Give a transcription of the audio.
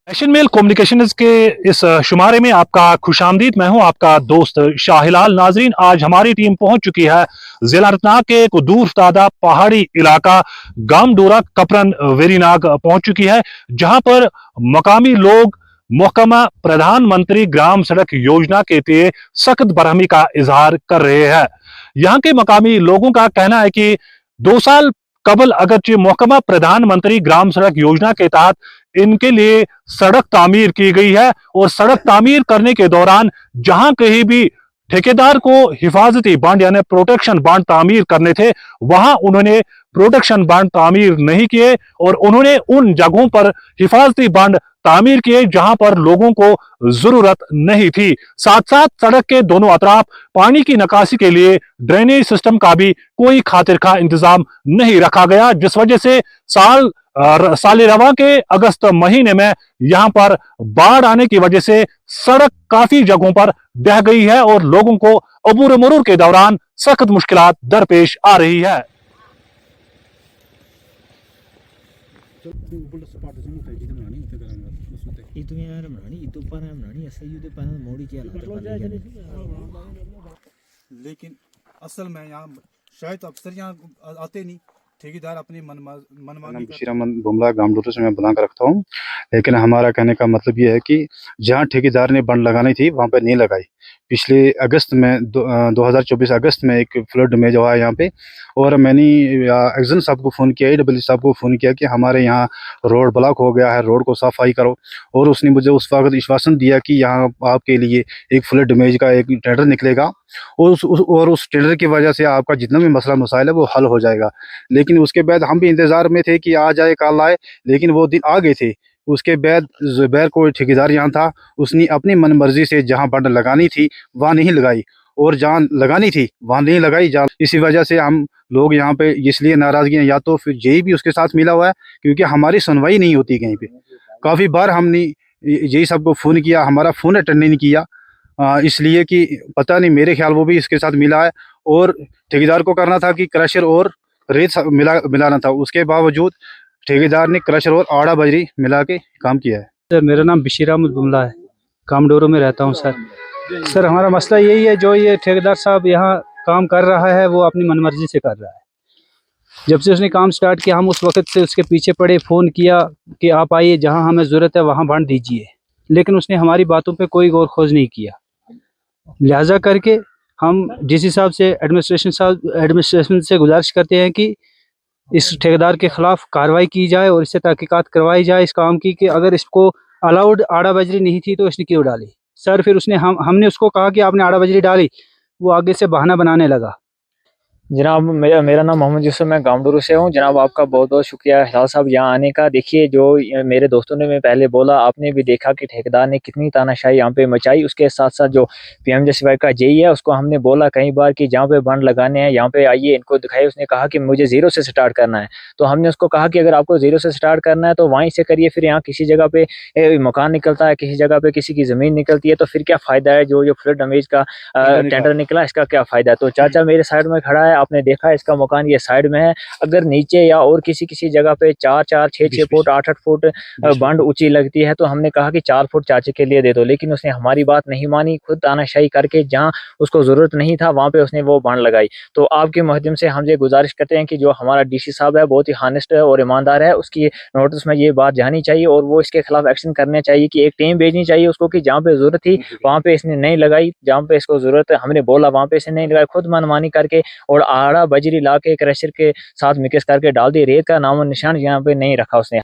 Asian mail communications के इस शुमारे में आपका खुशामदीद। मैं हूं आपका दोस्त शाहिलाल। नाजरीन, आज हमारी टीम पहुंच चुकी है जिला अनंतनाग के एक दूर दादा पहाड़ी इलाका गामडोरा कपरन वेरीनाग पहुंच चुकी है, जहां पर मकामी लोग महकमा प्रधानमंत्री ग्राम सड़क योजना के लिए सख्त बरहमी का इजहार कर रहे हैं। यहाँ के मकामी लोगों का कहना है कि 2 साल कबल अगरचे महकमा प्रधानमंत्री ग्राम सड़क योजना के तहत इनके लिए सड़क तामीर की गई है, और सड़क तामीर करने के दौरान जहां कहीं भी ठेकेदार को हिफाजती बांड यानी प्रोटेक्शन बांड तामीर करने थे, वहां उन्होंने प्रोटेक्शन बांड तामीर नहीं किए, और उन्होंने उन जगहों पर हिफाजती बांड तामीर किए जहां पर लोगों को जरूरत नहीं थी। साथ साथ सड़क के दोनों अतराफ पानी की निकासी के लिए ड्रेनेज सिस्टम का भी कोई खातिर खा इंतजाम नहीं रखा गया, जिस वजह से साल रवा के अगस्त महीने में यहां पर बाढ़ आने की वजह से सड़क काफी जगहों पर बह गई है और लोगों को अबूर मरूर के दौरान सख्त मुश्किलात दरपेश आ रही है। लेकिन असल में यहाँ शायद अफसर यहाँ आते नहीं, ठेकेदार अपनी मनमानी। बशीर अहमद बुमला गामडोरा से मैं बुला कर रखता हूँ। लेकिन हमारा कहने का मतलब ये है कि जहाँ ठेकेदार ने बंड लगानी थी वहाँ पे नहीं लगाई। पिछले अगस्त में 2024 अगस्त में एक फ्लड में जो है यहाँ पे, और मैंने एक्जन साहब को फ़ोन किया, AWD साहब को फ़ोन किया कि हमारे यहाँ रोड ब्लॉक हो गया है, रोड को सफाई करो। और उसने मुझे उस वक्त आश्वासन दिया कि यहाँ आपके लिए एक फ्लड डैमेज का एक टेंडर निकलेगा, और उस टेंडर की वजह से आपका जितना भी मसला मसाइल है वो हल हो जाएगा। लेकिन उसके बाद हम भी इंतज़ार में थे कि आ जाए कल आए, लेकिन वो दिन आ गए थे। उसके बाद ज़ुबैर कोई ठेकेदार यहाँ था, उसने अपनी मन मर्जी से जहाँ बंड लगानी थी वहाँ नहीं लगाई, और जहाँ लगानी थी वहाँ नहीं लगाई। जहाँ इसी वजह से हम लोग यहाँ पे इसलिए नाराज़गी हैं, या तो फिर यही भी उसके साथ मिला हुआ है क्योंकि हमारी सुनवाई नहीं होती कहीं पे। काफ़ी बार हमने यही सबको फ़ोन किया, हमारा फ़ोन अटेंड नहीं किया, इसलिए कि पता नहीं, मेरे ख्याल वो भी इसके साथ मिला है। और ठेकेदार को करना था कि क्रशर और रेत मिलाना था, उसके बावजूद ठेकेदार ने क्रशर और आड़ा बजरी मिला के काम किया है। सर, मेरा नाम बशीर अहमद बुमला है, गामडोरा में रहता हूँ। सर हमारा मसला यही है, जो ये ठेकेदार साहब यहाँ काम कर रहा है वो अपनी मनमर्जी से कर रहा है। जब से उसने काम स्टार्ट किया हम उस वक्त से उसके पीछे पड़े, फ़ोन किया कि आप आइए, जहाँ हमें ज़रूरत है वहाँ बांट दीजिए, लेकिन उसने हमारी बातों पे कोई गौर खोज नहीं किया। लिहाजा करके हम DC साहब से, एडमिनिस्ट्रेशन से गुजारिश करते हैं कि इस ठेकेदार के खिलाफ कार्रवाई की जाए और इससे तहकीकात करवाई जाए इस काम की, कि अगर इसको अलाउड आड़ा बजरी नहीं थी तो इसने क्यों डाली। सर फिर उसने हमने उसको कहा कि आपने आड़ा बजरी डाली, वो आगे से बहाना बनाने लगा। जनाब, मेरा नाम मोहम्मद यूसुफ, मैं गामडोरा से हूँ। जनाब आपका बहुत बहुत शुक्रिया हिलाल साहब यहाँ आने का। देखिए, जो मेरे दोस्तों ने मैं पहले बोला, आपने भी देखा कि ठेकेदार ने कितनी तानाशाही यहाँ पे मचाई। उसके साथ साथ जो PMJCY का JE है, उसको हमने बोला कई बार कि जहाँ पे बंड लगाने हैं यहाँ पे आइए, इनको दिखाइए। उसने कहा कि मुझे ज़ीरो से स्टार्ट करना है। तो हमने उसको कहा कि अगर आपको ज़ीरो से स्टार्ट करना है तो वहीं से करिए, फिर यहाँ किसी जगह पे मकान निकलता है, किसी जगह पे किसी की ज़मीन निकलती है, तो फिर क्या फ़ायदा है। जो फ्लड डैमेज का टेंडर निकला, इसका क्या फ़ायदा है। तो चाचा मेरे साइड में खड़ा है, आपने देखा इसका मकान ये साइड में है। अगर नीचे या और किसी जगह पे 4-4, 6-6 फुट, 8-8 फुट बंड ऊंची लगती है, तो हमने कहा कि 4 फुट चाचे के लिए दे दो, लेकिन उसने हमारी बात नहीं मानी। खुद तानाशाही करके जहां उसको जरूरत नहीं था वहां पे उसने वो बंड लगाई। तो आपके माध्यम से हम ये गुजारिश करते हैं कि जो हमारा DC साहब है बहुत ही हानेस्ट और ईमानदार है, उसकी नोटिस में ये बात जानी चाहिए और वो इसके खिलाफ एक्शन करने चाहिए कि एक टीम भेजनी चाहिए उसको कि जहाँ पे जरूरत थी वहाँ पे इसने नहीं लगाई, जहाँ पे इसको जरूरत है हमने बोला वहाँ पे इसने नहीं लगाई, खुद मनमानी करके और आड़ा बजरी ला के क्रशर के साथ मिक्स करके डाल दी। रेत का नामो निशान यहाँ पे नहीं रखा उसने।